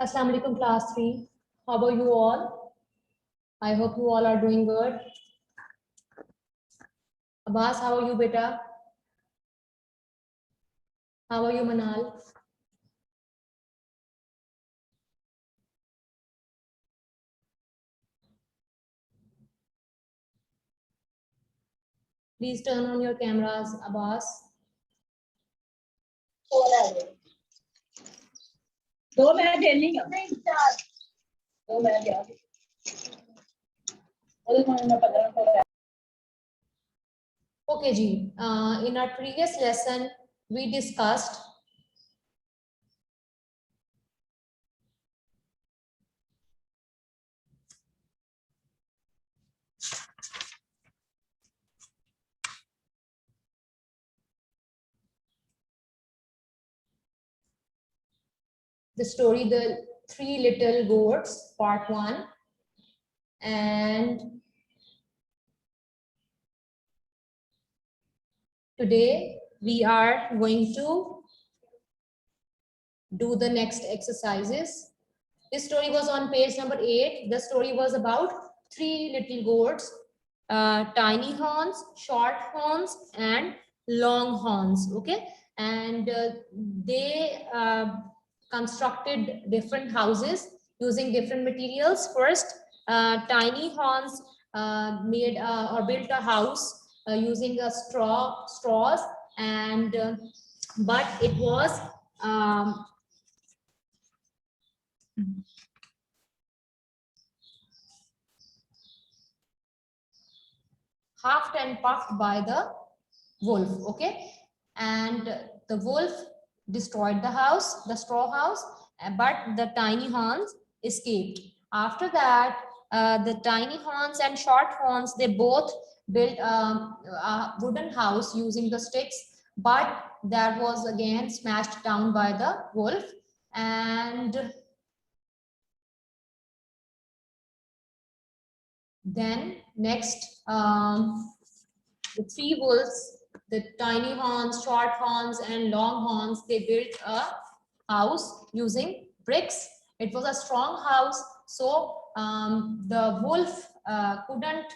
Assalamu alaikum class 3. How are you all? I hope you all are doing good. Abbas, how are you beta? How are you Manal? Please turn on your cameras, Abbas. Okay, Ji. In our previous lesson, we discussed the story, The Three Little Goats, part 1. And today we are going to do the next exercises. This story was on page number 8. The story was about three little goats, tiny horns, short horns, and long horns. Okay, and they constructed different houses using different materials. First, tiny horns made or built a house using a straws, and but it was half and puffed by the wolf. Okay, and the wolf destroyed the house, the straw house, but the tiny horns escaped. After that, the tiny horns and short horns, they both built a wooden house using the sticks, but that was again smashed down by the wolf. And then next, the three wolves, the tiny horns, short horns, and long horns, they built a house using bricks. It was a strong house, so the wolf couldn't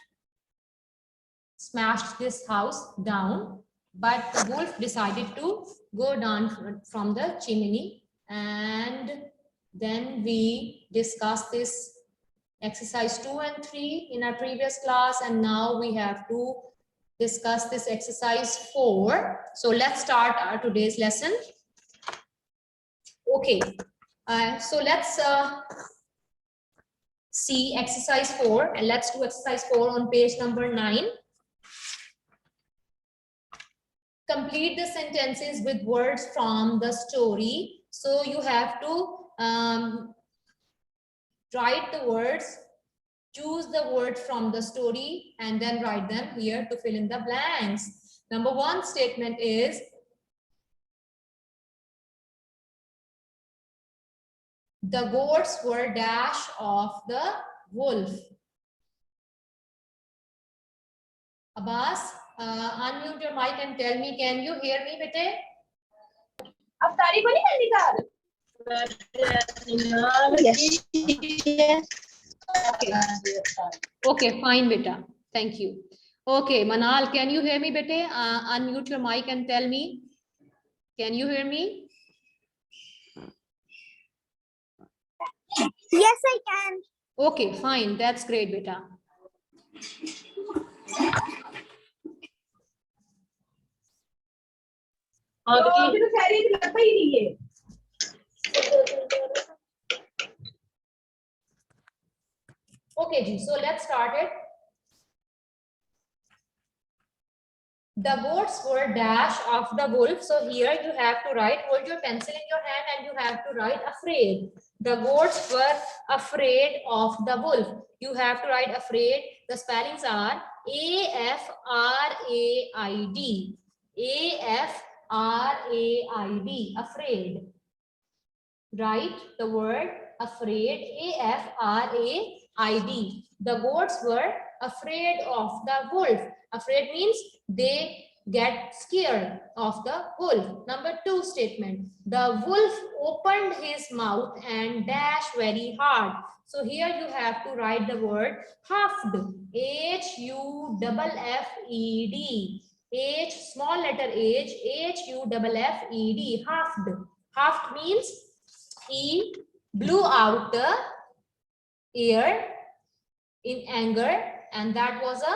smash this house down, but the wolf decided to go down from the chimney. And then we discussed this exercise 2 and 3 in our previous class, and now we have to discuss this exercise 4. So let's start our today's lesson. Okay, so let's see exercise 4, and let's do exercise 4 on page number 9. Complete the sentences with words from the story. So you have to write the words, choose the words from the story, and then write them here to fill in the blanks. Number 1 statement is, the goats were dash of the wolf. Abbas, unmute your mic and tell me, can you hear me, bete? Okay, fine, beta. Thank you. Okay, Manal, can you hear me, bete? Unmute your mic and tell me. Can you hear me? Yes, I can. Okay, fine. That's great, beta. Okay, Ji, so let's start it. The goats were dash of the wolf. So here you have to write, hold your pencil in your hand and you have to write afraid. The goats were afraid of the wolf. You have to write afraid. The spellings are A-F-R-A-I-D. A-F-R-A-I-D. Afraid. Write the word afraid. A-F-R-A-I-D. The goats were afraid of the wolf. Afraid means they get scared of the wolf. Number 2 statement, the wolf opened his mouth and dashed very hard. So here you have to write the word huffed, H-U-F-F-E-D, H, small letter H, H-U-F-F-E-D, huffed. Huffed means he blew out the air in anger, and that was a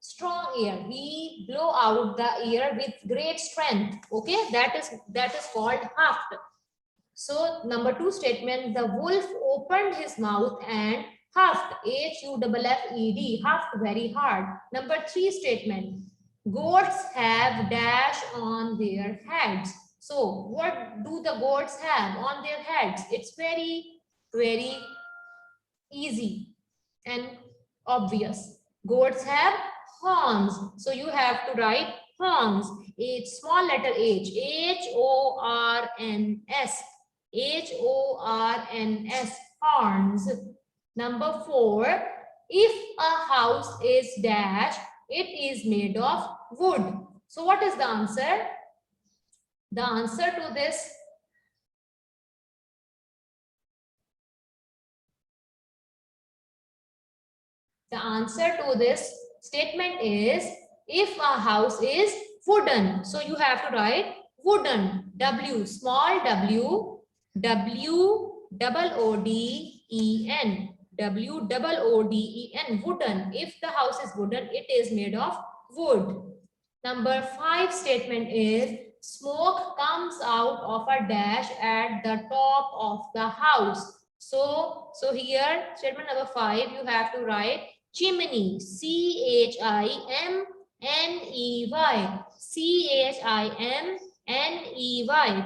strong air. He blew out the air with great strength. Okay, that is called huffed. So number 2 statement, the wolf opened his mouth and huffed, H-U-F-F-E-D, huffed very hard. Number 3 statement, goats have dash on their heads. So what do the goats have on their heads? It's very, very easy and obvious. Goats have horns. So you have to write horns. H, small letter H, H-O-R-N-S, H-O-R-N-S, horns. Number 4, if a house is dash, it is made of wood. So what is the answer? The answer to this, statement is, if a house is wooden. So you have to write wooden, W, small w, W-O-O-D-E-N, W-O-O-D-E-N, wooden. If the house is wooden, it is made of wood. Number 5 statement is, smoke comes out of a dash at the top of the house. So here, statement number 5, you have to write chimney, C-H-I-M-N-E-Y, C-H-I-M-N-E-Y,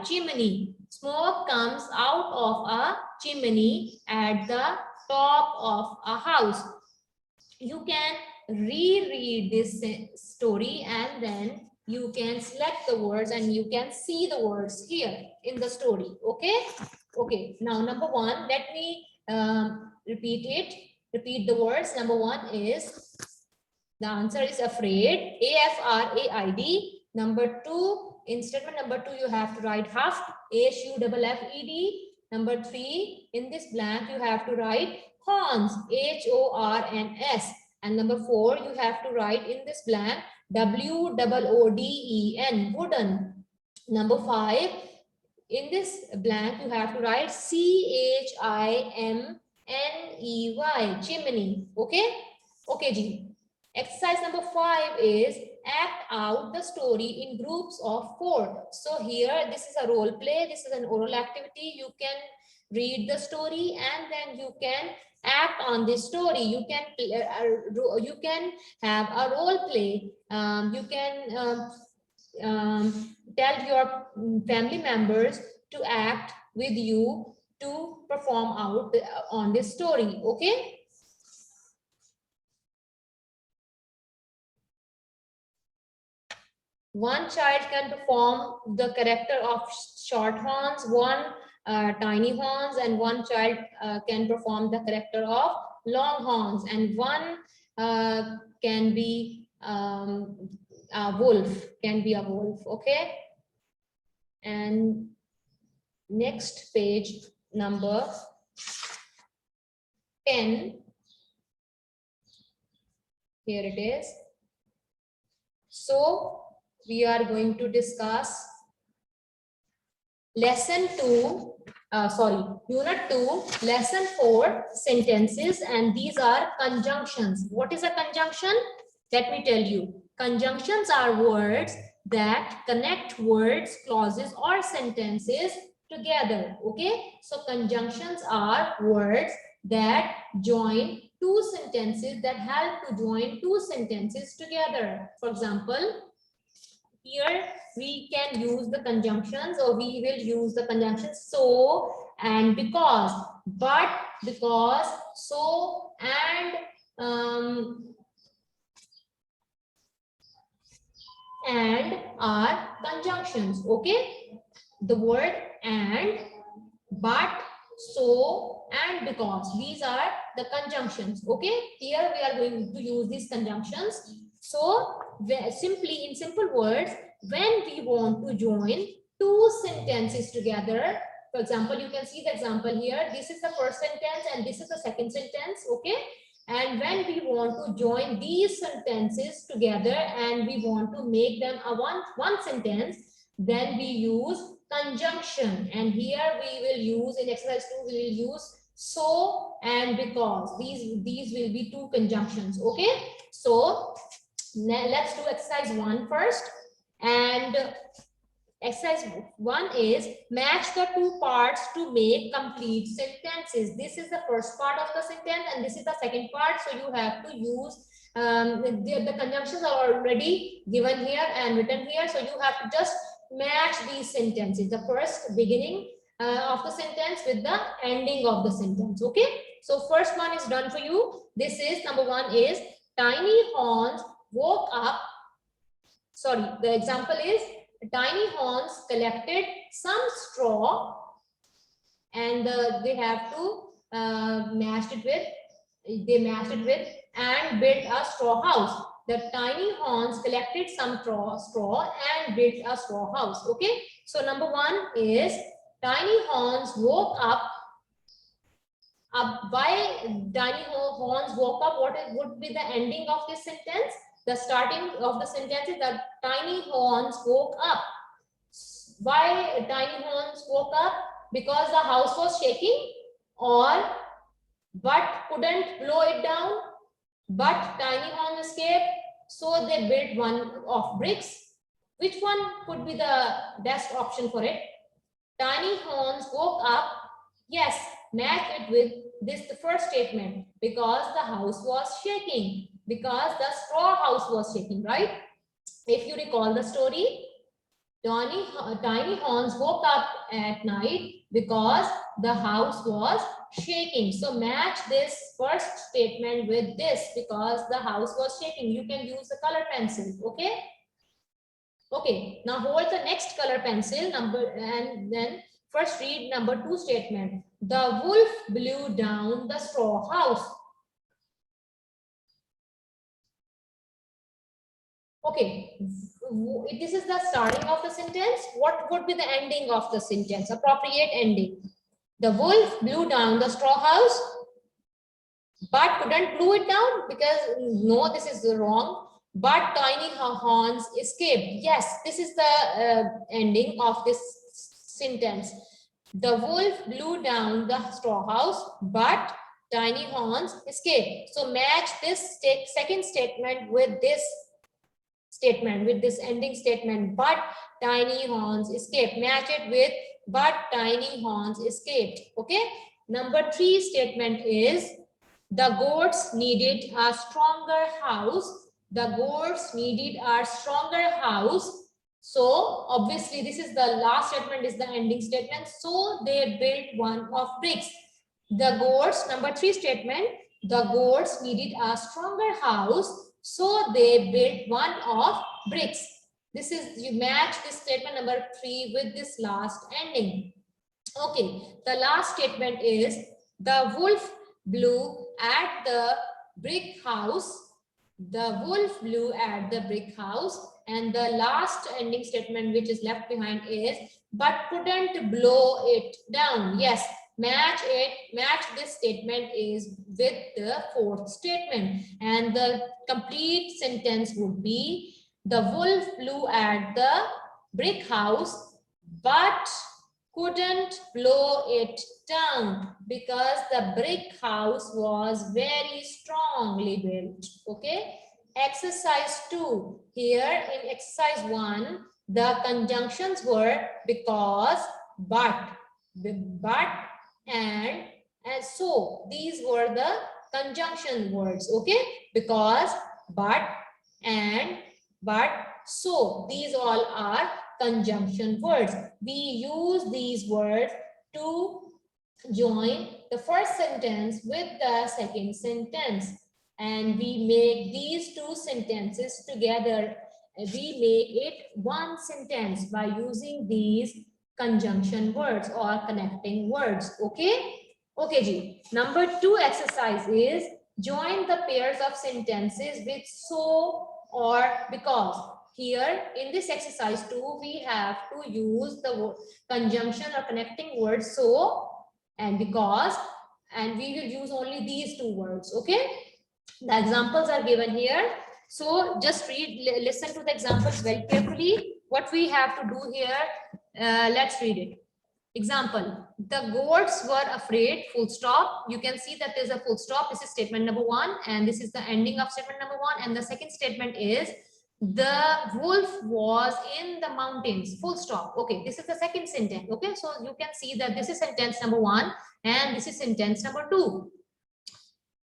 chimney. Smoke comes out of a chimney at the top of a house. You can reread this story and then you can select the words and you can see the words here in the story. Okay. Okay. Now, number 1, let me repeat the words. Number 1 is, the answer is afraid, A-F-R-A-I-D. Number 2, in statement number 2, you have to write huffed, H-U-F-F-E-D. Number 3, in this blank, you have to write horns, H-O-R-N-S. And number 4, you have to write in this blank W-O-O-D-E-N, wooden. Number 5, in this blank, you have to write C-H-I-M-N-E-Y, chimney. Okay? Okay, Ji. Exercise number 5 is, act out the story in groups of 4. So here, this is a role play. This is an oral activity. You can read the story and then you can act on this story. You can have a role play. You can tell your family members to act with you to perform out on this story. Okay. One child can perform the character of short horns, one tiny horns, and one child can perform the character of long horns, and one can be a wolf, okay? And next page, number 10. Here it is. So we are going to discuss lesson 2, unit 2, lesson 4, sentences, and these are conjunctions. What is a conjunction? Let me tell you. Conjunctions are words that connect words, clauses, or sentences together. Okay, so conjunctions are words that join two sentences, that help to join two sentences together. For example, here we can use the conjunctions, or we will use the conjunctions so and because, but, because, so, and are conjunctions. Okay, the word and, but, so, and because, these are the conjunctions. Okay, here we are going to use these conjunctions. So simply, in simple words, when we want to join two sentences together, for example, you can see the example here. This is the first sentence and this is the second sentence. Okay. And when we want to join these sentences together and we want to make them a one sentence, then we use conjunction. And here we will use, in exercise 2, we will use so and because. These will be two conjunctions. Okay. So now let's do exercise 1 first. And exercise 1 is match the two parts to make complete sentences. This is the first part of the sentence and this is the second part. So you have to use the conjunctions are already given here and written here. So you have to just match these sentences, the first beginning of the sentence with the ending of the sentence. Okay. So first one is done for you. This is number 1 is Tiny Hans woke up. Sorry, the example is Tiny Hans collected some straw and they have to match it with and built a straw house. The Tiny Hans collected some straw and built a straw house. Okay. So number 1 is Tiny Hans woke up. Why Tiny Hans woke up? What would be the ending of this sentence? The starting of the sentence is that Tiny Hans woke up. Why Tiny Hans woke up? Because the house was shaking, or but couldn't blow it down. But Tiny Hans escaped, so they built one of bricks. Which one could be the best option for it? Tiny Hans woke up. Yes, match it with this, the first statement, because the house was shaking, because the straw house was shaking, right? If you recall the story, Tiny Hans woke up at night because the house was shaking. So match this first statement with this, because the house was shaking. You can use the color pencil. Okay. Okay. Now hold the next color pencil number and then first read number 2 statement. The wolf blew down the straw house. Okay, this is the starting of the sentence. What would be the ending of the sentence? Appropriate ending. The wolf blew down the straw house, but couldn't blow it down because no, this is wrong. But Tiny Hans escaped. Yes, this is the ending of this sentence. The wolf blew down the straw house, but Tiny Hans escaped. So match this second statement with this statement, with this ending statement, but Tiny Hans escaped. Match it with but Tiny Hans escaped. Okay. Number 3 statement is the goats needed a stronger house. The goats needed a stronger house. So obviously this is the last statement, is the ending statement. So they built one of bricks. The goats, number 3 statement, the goats needed a stronger house. So they built one of bricks. This is, you match this statement number 3 with this last ending. Okay, the last statement is the wolf blew at the brick house. The wolf blew at the brick house. And the last ending statement which is left behind is but couldn't blow it down. Yes, match this statement is with the 4th statement, and the complete sentence would be the wolf blew at the brick house but couldn't blow it down because the brick house was very strongly built. Okay. Exercise 2. Here in exercise 1, the conjunctions were because, but, and so. These were the conjunction words. Okay. Because, but, and, but, so. These all are conjunction words. We use these words to join the first sentence with the second sentence, and we make these two sentences together. We make it one sentence by using these conjunction words or connecting words. Okay. Okay ji. Number 2 exercise is join the pairs of sentences with so or because. Here in this exercise 2, we have to use the conjunction or connecting words so and because, and we will use only these two words. Okay, the examples are given here, so just listen to the examples very carefully. What we have to do here, let's read it. Example, the goats were afraid, full stop. You can see that there's a full stop. This is statement number 1, and this is the ending of statement number 1. And the second statement is, the wolf was in the mountains, full stop. Okay, this is the second sentence. Okay, so you can see that this is sentence number 1 and this is sentence number 2.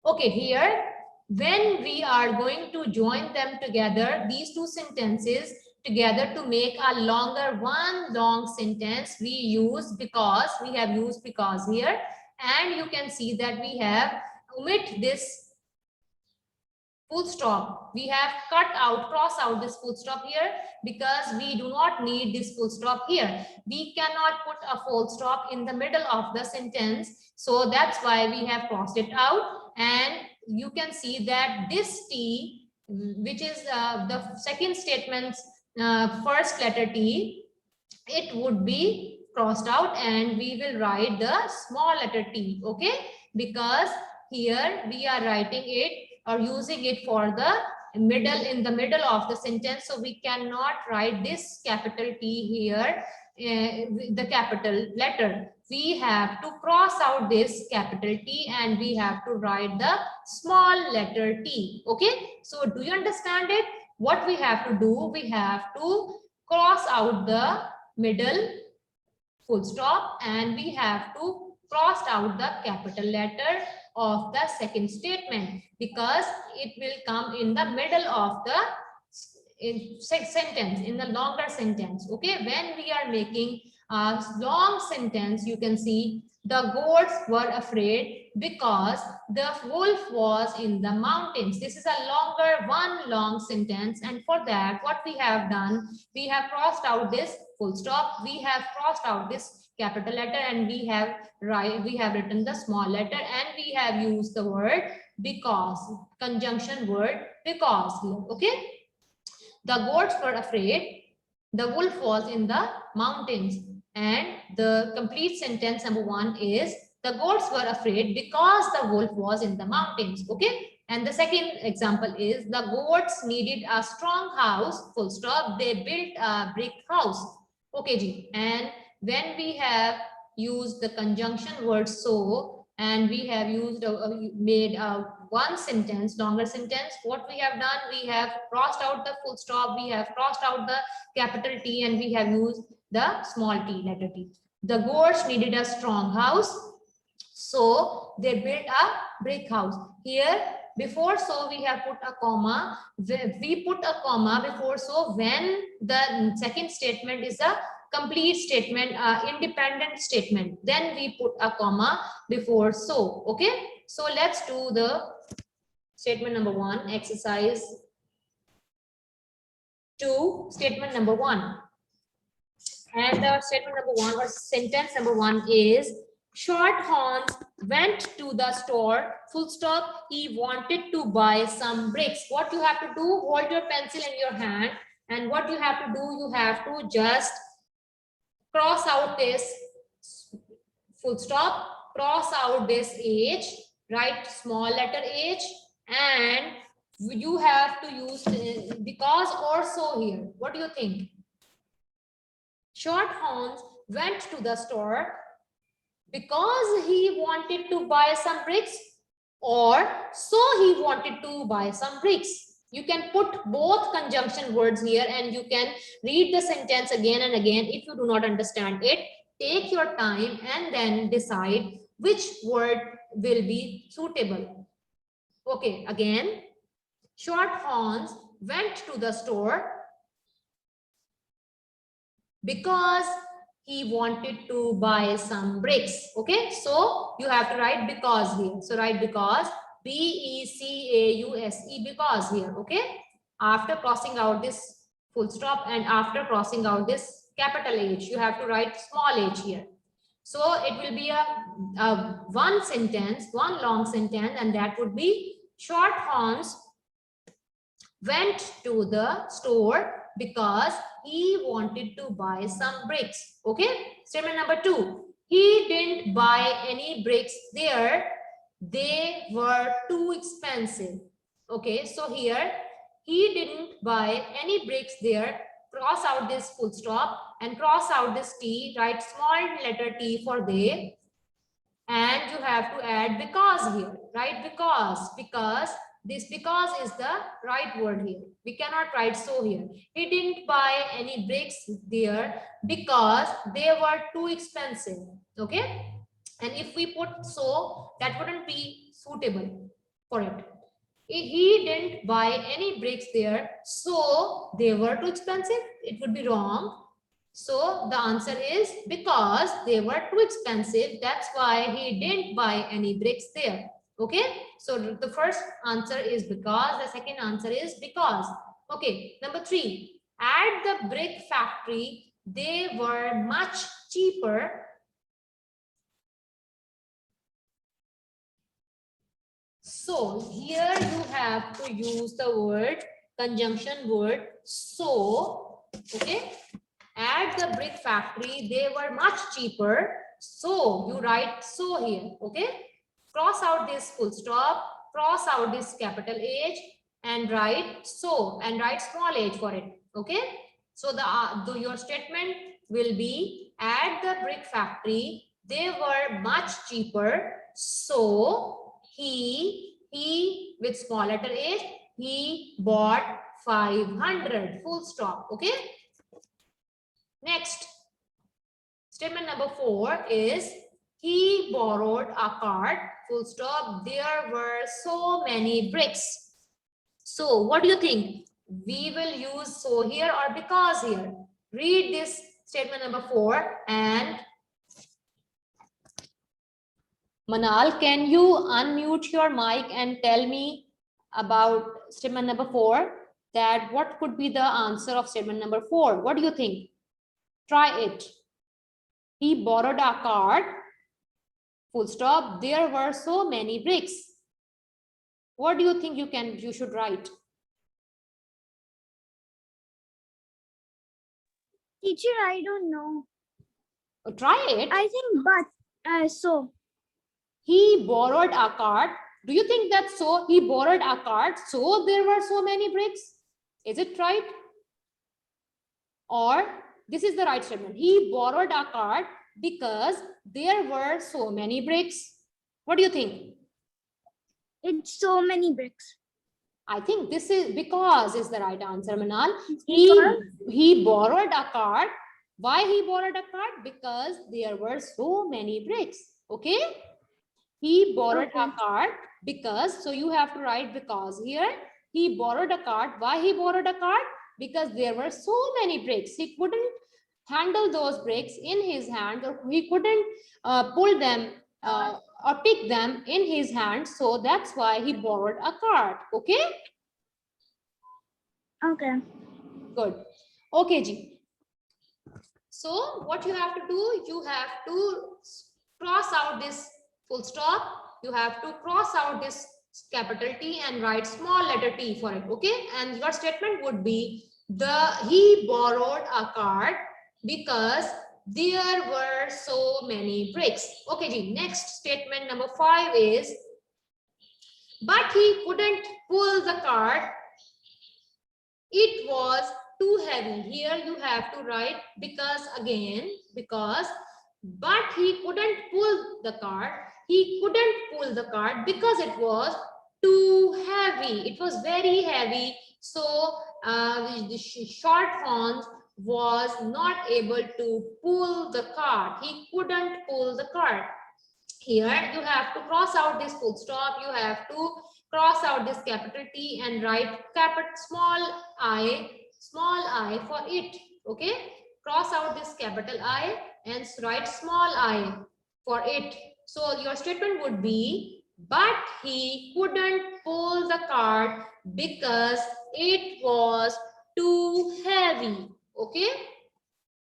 Okay, here, when we are going to join them together, these two sentences together to make a longer one long sentence, we use because. We have used because here, and you can see that we have omit this full stop. We have cut out, cross out this full stop here because we do not need this full stop here. We cannot put a full stop in the middle of the sentence, so that's why we have crossed it out. And you can see that this T, which is the second statement's first letter T, it would be crossed out, and we will write the small letter T. Okay, because here we are writing it or using it for the middle, in the middle of the sentence, so we cannot write this capital T here, the capital letter. We have to cross out this capital T and we have to write the small letter T. Okay, so do you understand it? What we have to do, we have to cross out the middle full stop and we have to cross out the capital letter of the second statement because it will come in the middle of the sentence, in the longer sentence. Okay, when we are making a long sentence, you can see the goats were afraid because the wolf was in the mountains. This is a longer one long sentence, and for that what we have done, we have crossed out this full stop, we have crossed out this capital letter, and we have written the small letter, and we have used the word because, conjunction word because here. Okay, the goats were afraid, the wolf was in the mountains, and the complete sentence number 1 is, the goats were afraid because the wolf was in the mountains. Okay, and the second example is, the goats needed a strong house, full stop, they built a brick house. Okay ji, and when we have used the conjunction word so, and we have used made one sentence, longer sentence, what we have done, we have crossed out the full stop, we have crossed out the capital T, and we have used the small t, letter T. The goats needed a strong house, so they built a brick house. Here before so we have put a comma, we put a comma before so when the second statement is a complete statement, independent statement, then we put a comma before so. Okay, so let's do the statement number 1, exercise 2, statement number 1. And the statement number 1 or sentence number 1 is, Shorthorns went to the store, full stop, he wanted to buy some bricks. What you have to do, hold your pencil in your hand, and what you have to do, you have to just cross out this full stop, cross out this H, write small letter H, and you have to use because or so here. What do you think? Shorthorns went to the store because he wanted to buy some bricks, or so he wanted to buy some bricks. You can put both conjunction words here and you can read the sentence again and again. If you do not understand it, take your time and then decide which word will be suitable. Okay, again, Shorthorns went to the store because he wanted to buy some bricks. Okay, so you have to write because here. So write because, B-E-C-A-U-S-E, because here. Okay, after crossing out this full stop and after crossing out this capital H, you have to write small h here. So it will be a one sentence, one long sentence, and that would be, Shorthorns went to the store because he wanted to buy some bricks. Okay. Statement number 2. He didn't buy any bricks there. They were too expensive. Okay. So here, he didn't buy any bricks there. Cross out this full stop and cross out this T. Write small letter T for they. And you have to add because here, right? Because is the right word here. We cannot write so here. He didn't buy any bricks there because they were too expensive. Okay. And if we put so, that wouldn't be suitable for it. He didn't buy any bricks there, so they were too expensive. It would be wrong. So the answer is because they were too expensive. That's why he didn't buy any bricks there. Okay. So the first answer is because. The second answer is because. Okay. Number 3. At the brick factory, they were much cheaper. So here you have to use the word, conjunction word, so. Okay. At the brick factory, they were much cheaper. So you write so here. Okay. Cross out this full stop, cross out this capital H and write so, and write small h for it. Okay. So your statement will be at the brick factory, they were much cheaper. So he with small letter h, he bought 500, full stop. Okay. Next, statement number 4 is he borrowed a cart, full stop. There were so many bricks. So what do you think? We will use so here or because here. Read this statement number 4 and Manal, can you unmute your mic and tell me about statement number 4, that what could be the answer of statement number 4? What do you think? Try it. He borrowed a cart, full stop. There were so many bricks. What do you think you should write? Teacher, I don't know. Try it. I think but so. He borrowed a cart. Do you think that's so? He borrowed a cart, so there were so many bricks. Is it right? Or this is the right statement. He borrowed a cart because there were so many bricks. What do you think? It's so many bricks. I think this is because is the right answer, Manal. He borrowed a cart. Why he borrowed a cart? Because there were so many bricks. Okay. He borrowed a cart because, so you have to write because here. He borrowed a cart. Why he borrowed a cart? Because there were so many bricks. He couldn't handle those bricks in his hand, or he couldn't pull them or pick them in his hand. So that's why he borrowed a cart. Okay. Okay. Good. Okay, Ji. So what you have to do, you have to cross out this full stop. You have to cross out this capital T and write small letter t for it. Okay. And your statement would be he borrowed a cart because there were so many bricks. Okay, Ji. Next statement number 5 is, but he couldn't pull the cart. It was too heavy. Here you have to write because again, because, but he couldn't pull the cart. He couldn't pull the cart because it was too heavy. It was very heavy. So the short horns was not able to pull the cart. He couldn't pull the cart. Here you have to cross out this full stop. You have to cross out this capital T and write small I for it. Okay. Cross out this capital I and write small I for it. So your statement would be, but he couldn't pull the cart because it was too heavy. Okay.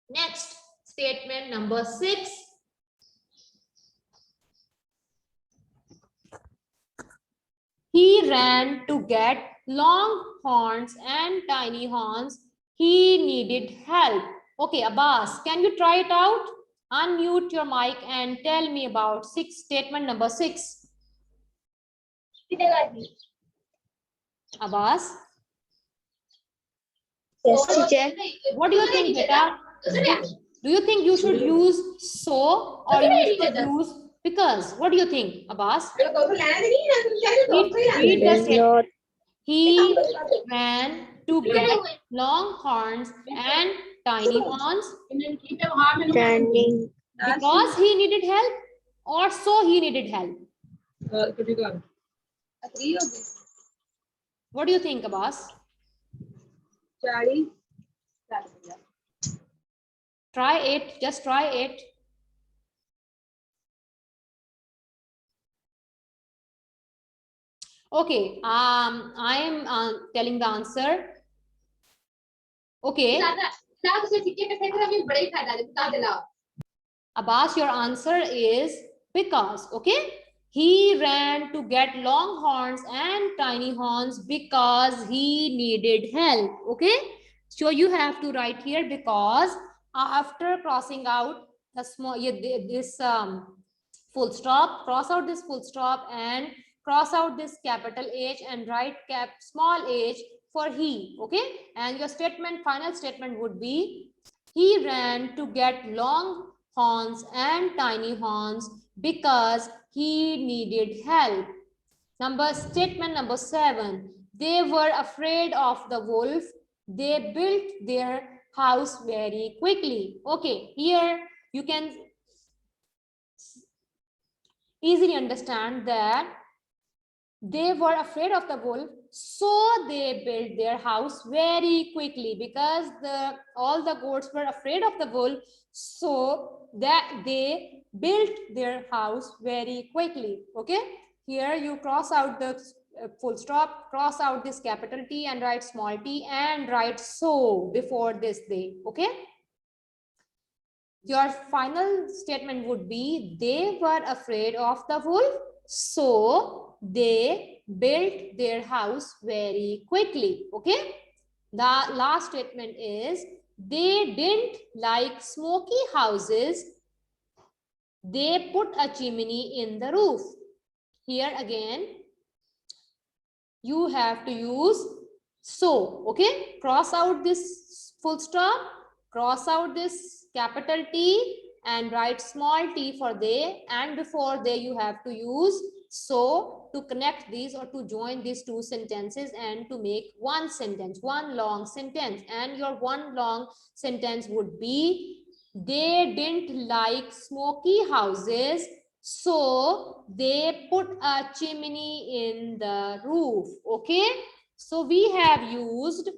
Next, statement number 6. He ran to get long horns and tiny horns, he needed help. Okay, Abbas, can you try it out? Unmute your mic and tell me about statement number 6. Abbas? Yes, teacher. What do you think, beta? Do you think you should use so or you should use because? What do you think, Abbas? Read the statement. He ran to get long horns and tiny horns Standing. because he needed help or so he needed help. What do you think, Abbas? Try it. Just try it. Okay. I am telling the answer. Okay. Abbas, your answer is because. Okay. He ran to get long horns and tiny horns because he needed help. Okay. So you have to write here because after crossing out the small this full stop, cross out this full stop and cross out this capital H and write small h for he. Okay. And your final statement would be he ran to get long horns and tiny horns because he needed help. Statement number 7. They were afraid of the wolf. They built their house very quickly. Okay, here you can easily understand that they were afraid of the wolf, so they built their house very quickly because all the goats were afraid of the wolf, so that they built their house very quickly. Okay, here you cross out the full stop, cross out this capital T and write small t and write so before this they. Okay, your final statement would be they were afraid of the wolf, so they built their house very quickly. Okay, the last statement is they didn't like smoky houses, they put a chimney in the roof. Here again you have to use so. Okay, cross out this full stop, cross out this capital T and write small t for they, and before they you have to use so to connect these or to join these two sentences and to make one sentence, one long sentence. And your one long sentence would be they didn't like smoky houses, so they put a chimney in the roof. Okay, so we have used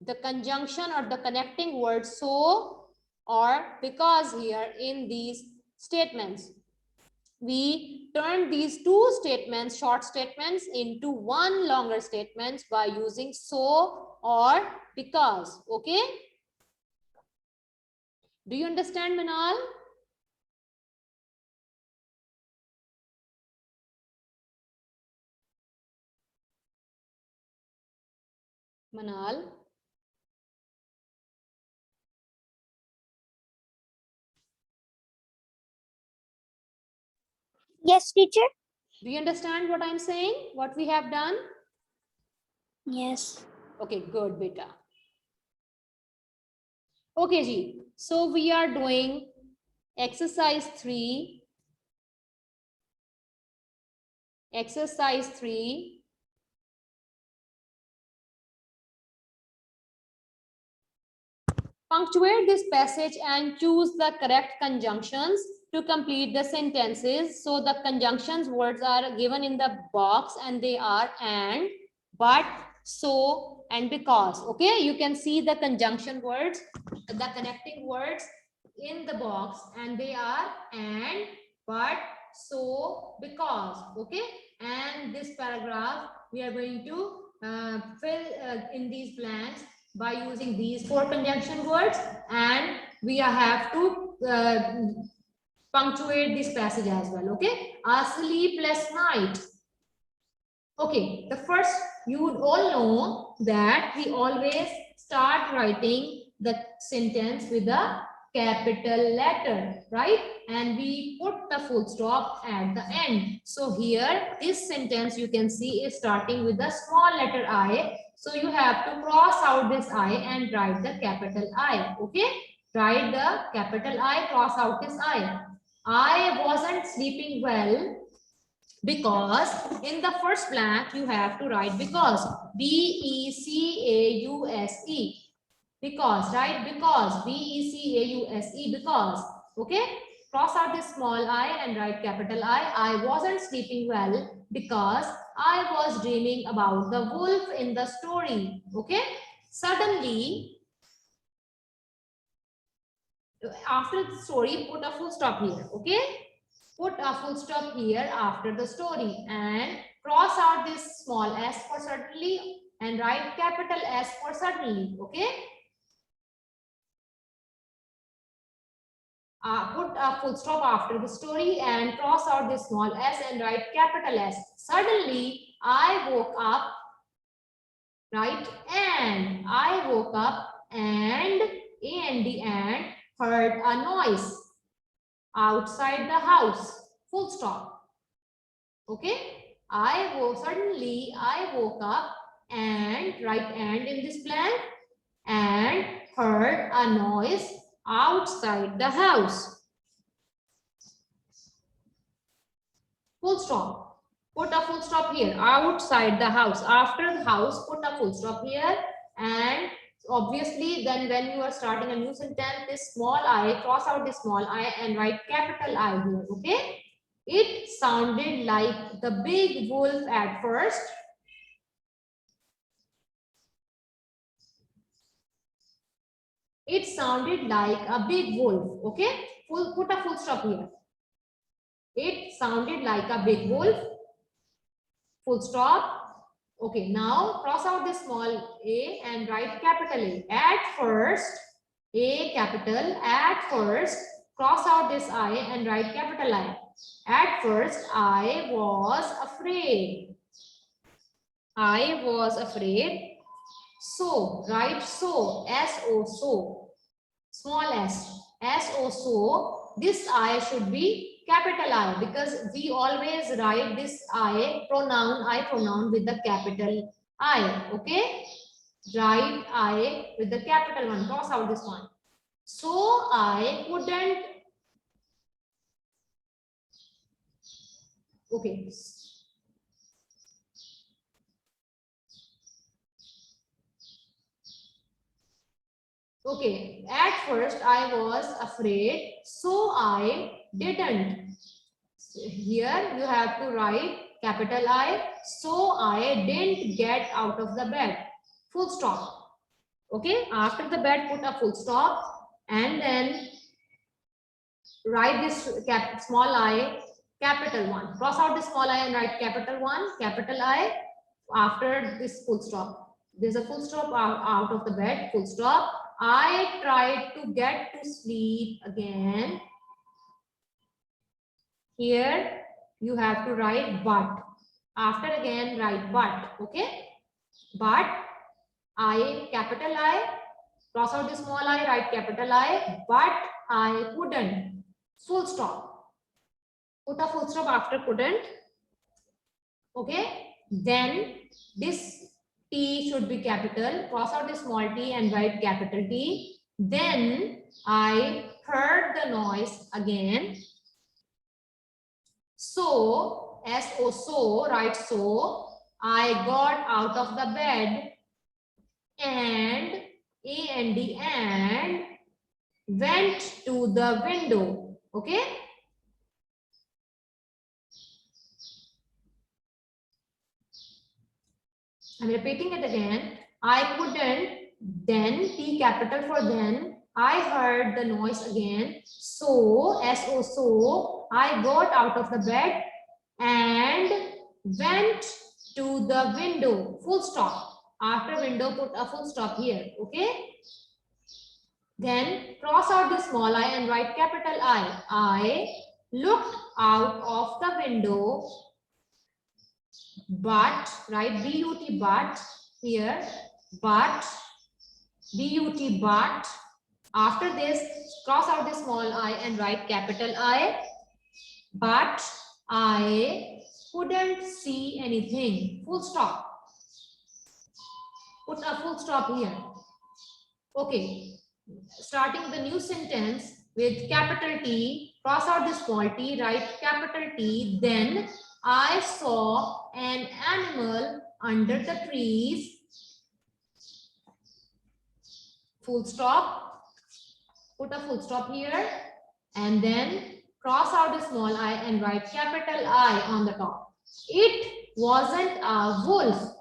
the conjunction or the connecting word so or because here in these statements. We turn these two statements, short statements, into one longer statements by using so or because. Okay, do you understand, Manal? Manal? Yes, teacher. Do you understand what I'm saying? What we have done? Yes. Okay, good, beta. Okay, ji. So we are doing exercise 3. Exercise 3. Punctuate this passage and choose the correct conjunctions to complete the sentences. So the conjunctions words are given in the box and they are and, but, so, and because. Okay, you can see the conjunction words, the connecting words in the box and they are and, but, so, because. Okay, and this paragraph we are going to fill in these blanks by using these 4 conjunction words, and we have to punctuate this passage as well. Okay, a sleepless night. Okay, the first, you would all know that we always start writing the sentence with a capital letter, right? And we put the full stop at the end. So here, this sentence you can see is starting with the small letter I. So you have to cross out this I and write the capital I, okay? Write the capital I, cross out this I. I wasn't sleeping well because in the first blank you have to write because, B-E-C-A-U-S-E, because, right? Because, B-E-C-A-U-S-E, because, okay? Cross out this small I and write capital I wasn't sleeping well because I was dreaming about the wolf in the story, okay? Suddenly, after the story, put a full stop here, okay? Put a full stop here after the story and cross out this small s for certainly and write capital S for certainly, okay? Put a full stop after the story and cross out this small s and write capital S. Suddenly, I woke up, right? And I woke up and and heard a noise outside the house, full stop, okay? Suddenly I woke up and write and in this blank and heard a noise outside the house, full stop. Put a full stop here, outside the house. After the house, put a full stop here, and obviously then when you are starting a new sentence, this small I, cross out this small I and write capital I here, okay? It sounded like the big wolf at first. It sounded like a big wolf, okay? Put a full stop here. It sounded like a big wolf, full stop. Okay, now cross out this small a and write capital A. At first, A capital, at first, cross out this I and write capital I. At first, I was afraid. I was afraid. So, write so, S-O, so, small s, S-O, so, this I should be capital I because we always write this I pronoun with the capital I, okay? Write I with the capital one, cross out this one. So, I couldn't, okay. Okay, at first I was afraid, so I didn't. Here you have to write capital I, so I didn't get out of the bed. Full stop. Okay, after the bed, put a full stop and then write this small I, capital one. Cross out the small I and write capital one, capital I after this full stop. There's a full stop out of the bed, full stop. I tried to get to sleep again. Here you have to write but. After again write but, okay? But I, capital I, cross out the small I, write capital I, but I couldn't. Full stop. Put a full stop after couldn't. Okay? Then this T should be capital. Cross out the small t and write capital T. Then I heard the noise again. So, S-O, so, write so. I got out of the bed and A-N-D and went to the window. Okay? I'm repeating it again. I couldn't, then, T capital for then. I heard the noise again. So, S-O, so, I got out of the bed and went to the window. Full stop. After window, put a full stop here. Okay? Then, cross out the small I and write capital I. I looked out of the window but, right, B-U-T, but, here, but, B-U-T, but, after this, cross out the small I and write capital I, but I couldn't see anything, full stop. Put a full stop here. Okay, starting the new sentence with capital T, cross out the small t, write capital T, then I saw an animal under the trees, full stop, put a full stop here, and then cross out the small I and write capital I on the top. It wasn't a wolf.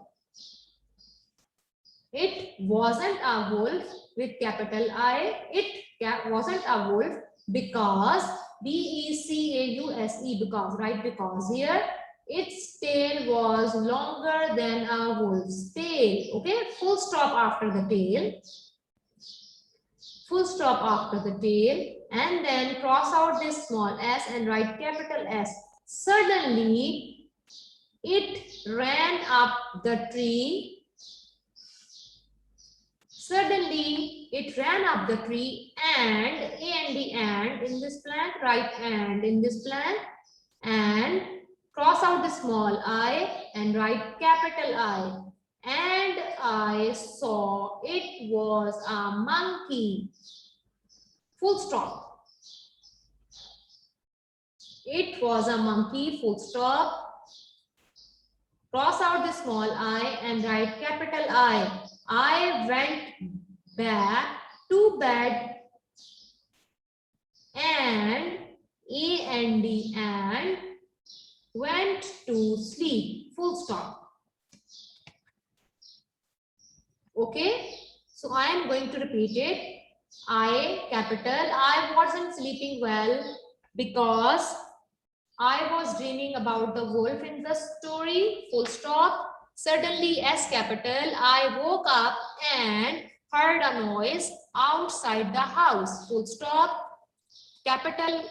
It wasn't a wolf with capital I. It wasn't a wolf because B-E-C-A-U-S-E, because, right, because here its tail was longer than a wolf's tail. Okay, full stop after the tail. Full stop after the tail, and then cross out this small s and write capital S. Suddenly, it ran up the tree. Suddenly, it ran up the tree and, A and D, and in this blank, write and in this blank, and cross out the small I and write capital I. And I saw it was a monkey. Full stop. It was a monkey, full stop. Cross out the small I and write capital I. I went back to bed and, A and D, and went to sleep. Full stop. Okay, so I am going to repeat it. I wasn't sleeping well because I was dreaming about the wolf in the story, full stop. Suddenly, S capital, I woke up and heard a noise outside the house, full stop. Capital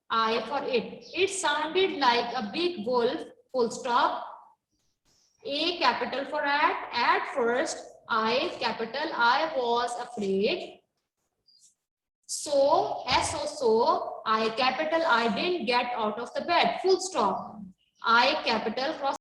I for it. It sounded like a big wolf, full stop. A capital for at first, I capital, I was afraid. So, so, I capital, I didn't get out of the bed, full stop. I capital cross